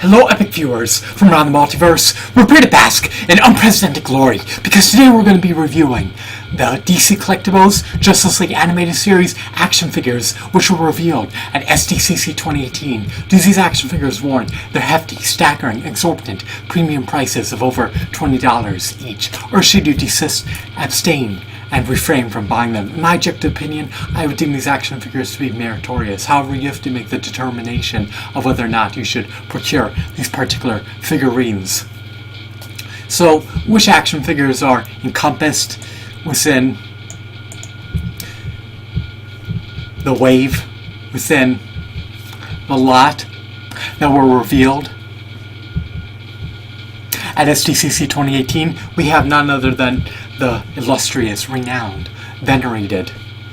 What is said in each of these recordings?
Hello, epic viewers from around the multiverse. We're here to bask in unprecedented glory because today we're going to be reviewing the DC Collectibles Justice League Animated Series action figures, which were revealed at SDCC 2018. Do these action figures warrant their hefty, staggering, exorbitant premium prices of over $20 each, or should you desist, abstain, and refrain from buying them? In my objective opinion, I would deem these action figures to be meritorious. However, you have to make the determination of whether or not you should procure these particular figurines. So, which action figures are encompassed within the wave, within the lot that were revealed at SDCC 2018? We have none other than the illustrious, renowned, venerated,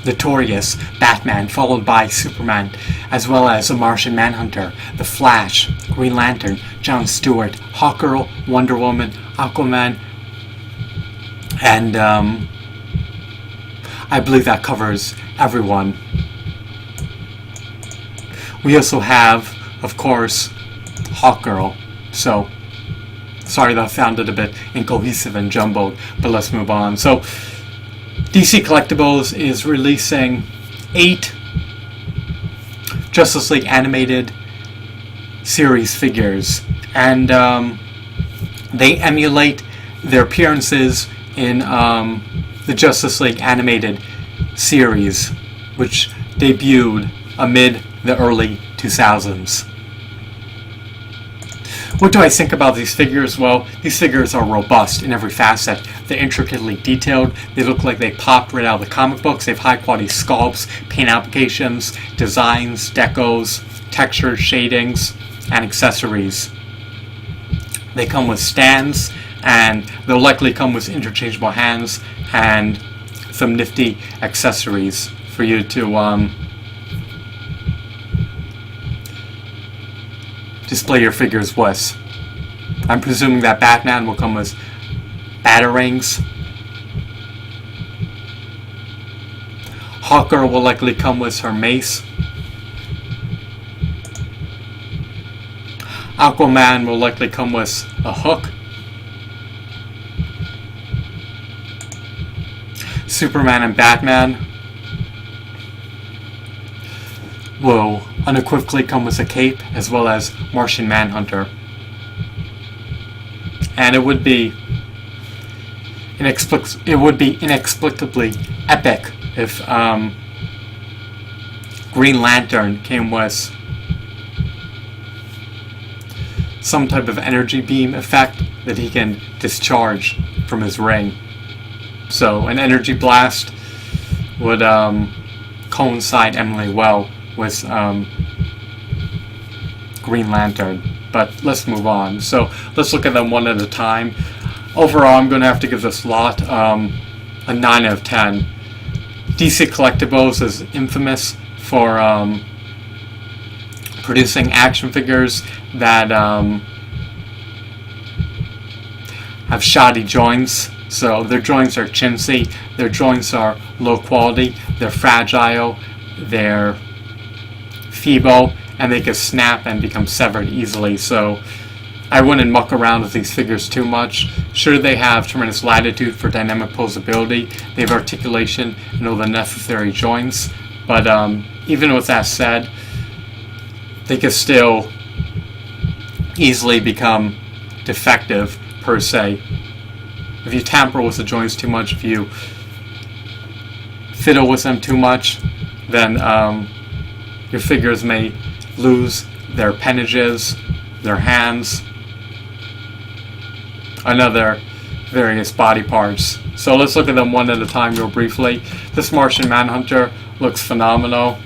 notorious Batman, followed by Superman, as well as the Martian Manhunter, the Flash, Green Lantern, John Stewart, Hawkgirl, Wonder Woman, Aquaman, and I believe that covers everyone. We also have, of course, Hawkgirl. So, sorry that sounded a bit incohesive and jumbled, but let's move on. So, DC Collectibles is releasing 8 Justice League animated series figures, and they emulate their appearances in the Justice League animated series, which debuted amid the early 2000s. What do I think about these figures? Well, these figures are robust in every facet. They're intricately detailed. They look like they popped right out of the comic books. They have high quality sculpts, paint applications, designs, decos, textures, shadings, and accessories. They come with stands, and they'll likely come with interchangeable hands and some nifty accessories for you to display your figures with. I'm presuming that Batman will come with batarangs. Hawkgirl will likely come with her mace. Aquaman will likely come with a hook. Superman and Batman will unequivocally come with a cape, as well as Martian Manhunter. And it would be inexplicably epic if Green Lantern came with some type of energy beam effect that he can discharge from his ring. So an energy blast would coincide eminently well with Green Lantern. But let's move on. So let's look at them one at a time. Overall, I'm going to have to give this lot a 9 out of 10. DC Collectibles is infamous for producing action figures that have shoddy joints. So their joints are chintzy, their joints are low quality, they're fragile, they're feeble, and they can snap and become severed easily. So I wouldn't muck around with these figures too much. Sure, they have tremendous latitude for dynamic posability, they have articulation and all the necessary joints, but even with that said, they can still easily become defective per se. If you tamper with the joints too much, if you fiddle with them too much, then your figures may lose their appendages, their hands, and other various body parts. So let's look at them one at a time real briefly. This Martian Manhunter looks phenomenal.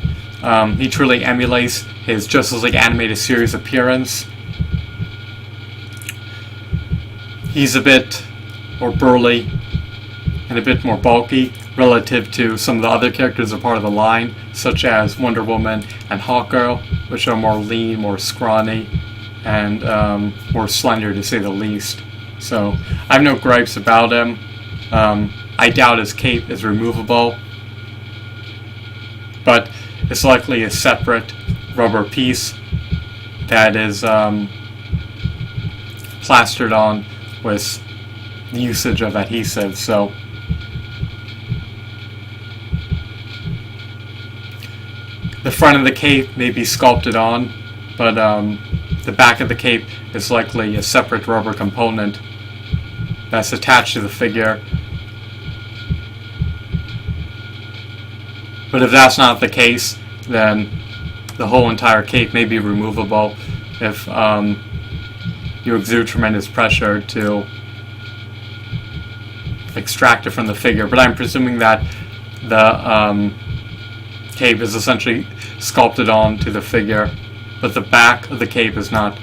He truly emulates his Justice League animated series appearance. He's a bit more burly and a bit more bulky relative to some of the other characters that are part of the line, such as Wonder Woman and Hawkgirl, which are more lean, more scrawny, and more slender to say the least. So I have no gripes about him. I doubt his cape is removable, but it's likely a separate rubber piece that is plastered on with the usage of adhesive. So the front of the cape may be sculpted on, but the back of the cape is likely a separate rubber component that's attached to the figure. But if that's not the case, then the whole entire cape may be removable if you exude tremendous pressure to extract it from the figure. But I'm presuming that the cape is essentially sculpted onto the figure, but the back of the cape is not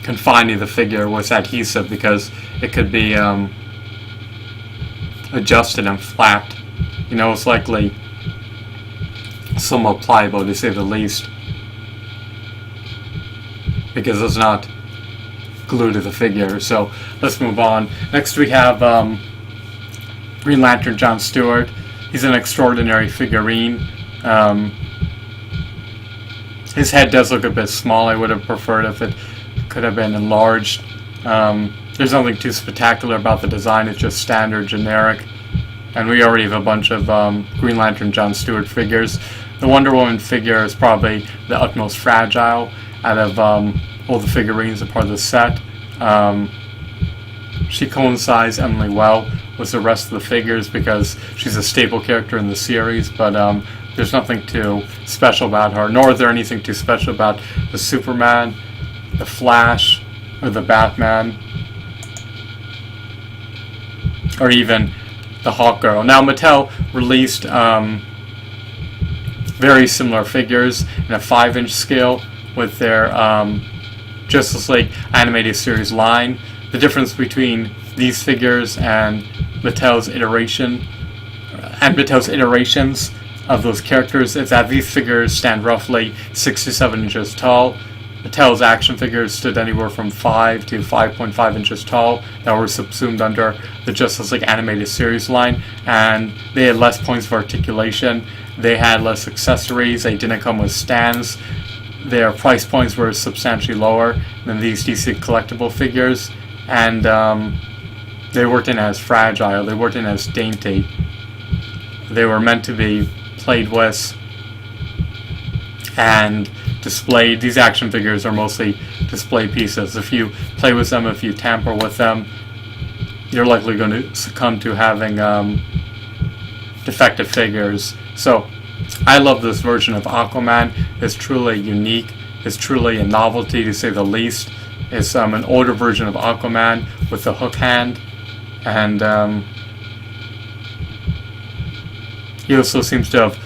confined to the figure with adhesive, because it could be adjusted and flapped. You know, it's likely somewhat pliable, to say the least, because it's not glued to the figure. So let's move on. Next we have Green Lantern John Stewart. He's an extraordinary figurine. His head does look a bit small. I would have preferred if it could have been enlarged. There's nothing too spectacular about the design. It's just standard, generic. And we already have a bunch of Green Lantern John Stewart figures. The Wonder Woman figure is probably the utmost fragile out of all the figurines a part of the set. She coincides eminently well with the rest of the figures because she's a staple character in the series, but there's nothing too special about her, nor is there anything too special about the Superman, the Flash, or the Batman, or even the Hawkgirl. Now, Mattel released very similar figures in a 5-inch scale with their Justice League animated series line. The difference between these figures and Mattel's iterations of those characters is that these figures stand roughly 6 to 7 inches tall. Mattel's action figures stood anywhere from 5 to 5.5 inches tall that were subsumed under the Justice League animated series line, and they had less points of articulation, they had less accessories, they didn't come with stands, their price points were substantially lower than these DC collectible figures, and they weren't as fragile, they weren't as dainty. They were meant to be played with and displayed. These action figures are mostly display pieces. If you play with them, if you tamper with them, you're likely going to succumb to having defective figures. So I love this version of Aquaman. It's truly unique. It's truly a novelty, to say the least. It's an older version of Aquaman with the hook hand, and he also seems to have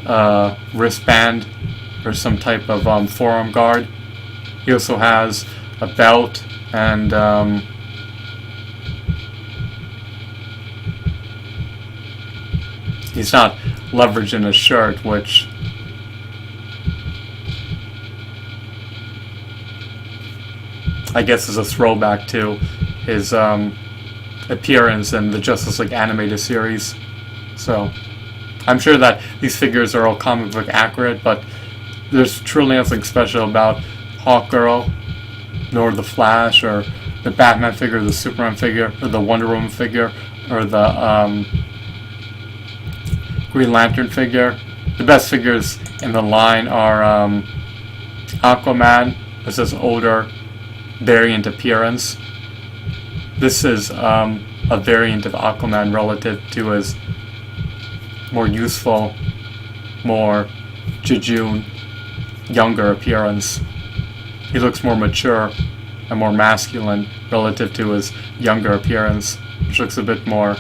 a wristband or some type of forearm guard. He also has a belt, and he's not leveraging his shirt, which I guess is a throwback to his appearance in the Justice League animated series. So I'm sure that these figures are all comic book accurate, but there's truly nothing special about Hawkgirl, nor the Flash, or the Batman figure, or the Superman figure, or the Wonder Woman figure, or the Green Lantern figure. The best figures in the line are Aquaman, with his older variant appearance. This is a variant of Aquaman relative to his more youthful, more jejune, younger appearance. He looks more mature and more masculine relative to his younger appearance, which looks a bit more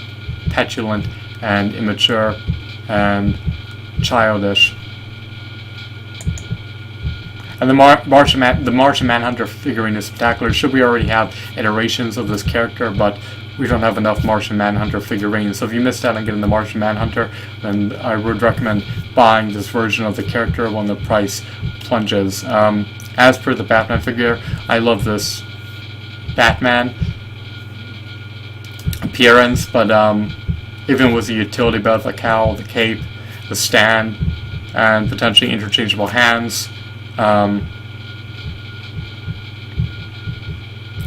petulant and immature and childish. And the Martian Manhunter figurine is spectacular. Should we already have iterations of this character, but we don't have enough Martian Manhunter figurines. So if you missed out on getting the Martian Manhunter, then I would recommend buying this version of the character when the price plunges. As per the Batman figure, I love this Batman appearance, but even with the utility belt, the cowl, the cape, the stand, and potentially interchangeable hands,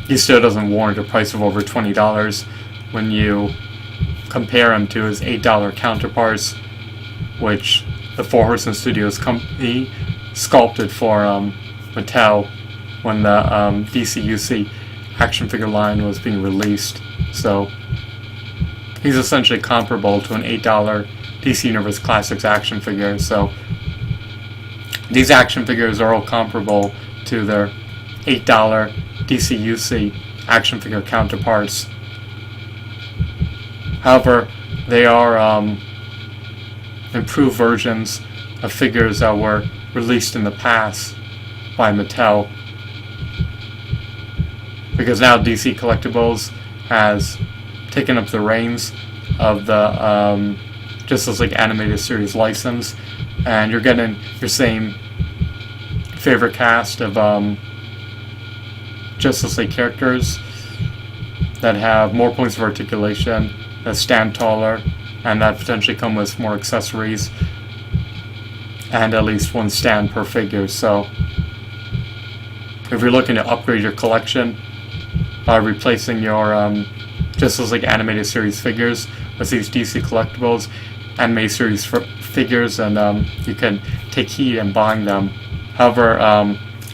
he still doesn't warrant a price of over $20 when you compare him to his $8 counterparts, which the Four Horsemen Studios company sculpted for Mattel when the DCUC action figure line was being released. So he's essentially comparable to an $8 DC Universe Classics action figure. So these action figures are all comparable to their $8 DCUC action figure counterparts. However, they are improved versions of figures that were released in the past by Mattel, because now DC Collectibles has taken up the reins of the Justice League Animated Series license, and you're getting your same favorite cast of Justice League characters that have more points of articulation, that stand taller, and that potentially come with more accessories, and at least one stand per figure. So if you're looking to upgrade your collection by replacing your Justice League Animated Series figures with these DC Collectibles Animated Series figures, and you can take heed in buying them. However,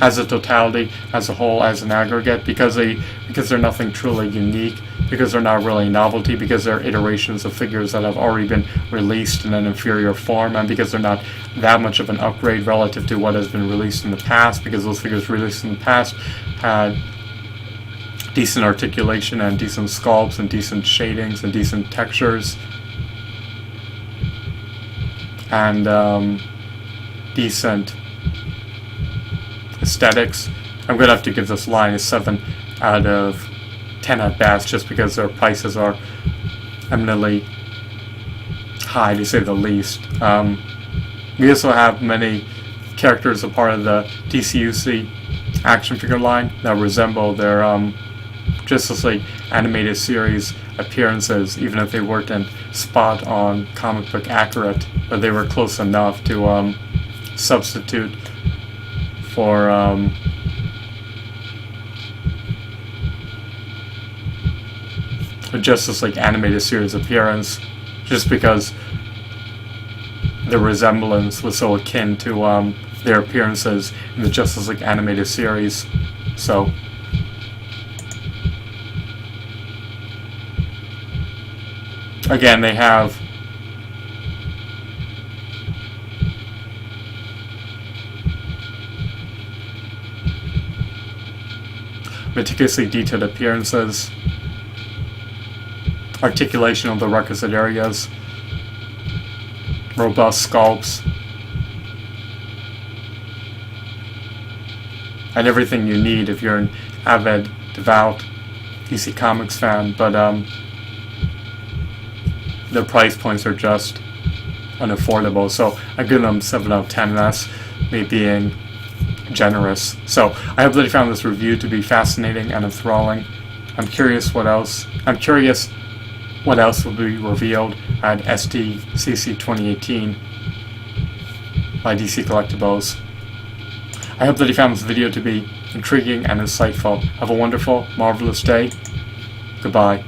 as a totality, as a whole, as an aggregate, because they're nothing truly unique, because they're not really novelty, because they're iterations of figures that have already been released in an inferior form, and because they're not that much of an upgrade relative to what has been released in the past, because those figures released in the past had decent articulation and decent sculpts and decent shadings and decent textures and decent aesthetics. I'm going to have to give this line a 7 out of 10 at best, just because their prices are eminently high, to say the least. We also have many characters a part of the DCUC action figure line that resemble their Justice League Animated Series appearances, even if they weren't in spot on comic book accurate, but they were close enough to substitute for a Justice League Animated Series appearance, just because the resemblance was so akin to their appearances in the Justice League Animated Series. So again, they have meticulously detailed appearances, articulation of the requisite areas, robust sculpts, and everything you need if you're an avid, devout DC Comics fan, but the price points are just unaffordable. So I give them 7 out of 10, and that's me being generous. So I hope that you found this review to be fascinating and enthralling. I'm curious what else will be revealed at SDCC 2018 by DC Collectibles. I hope that you found this video to be intriguing and insightful. Have a wonderful, marvelous day. Goodbye.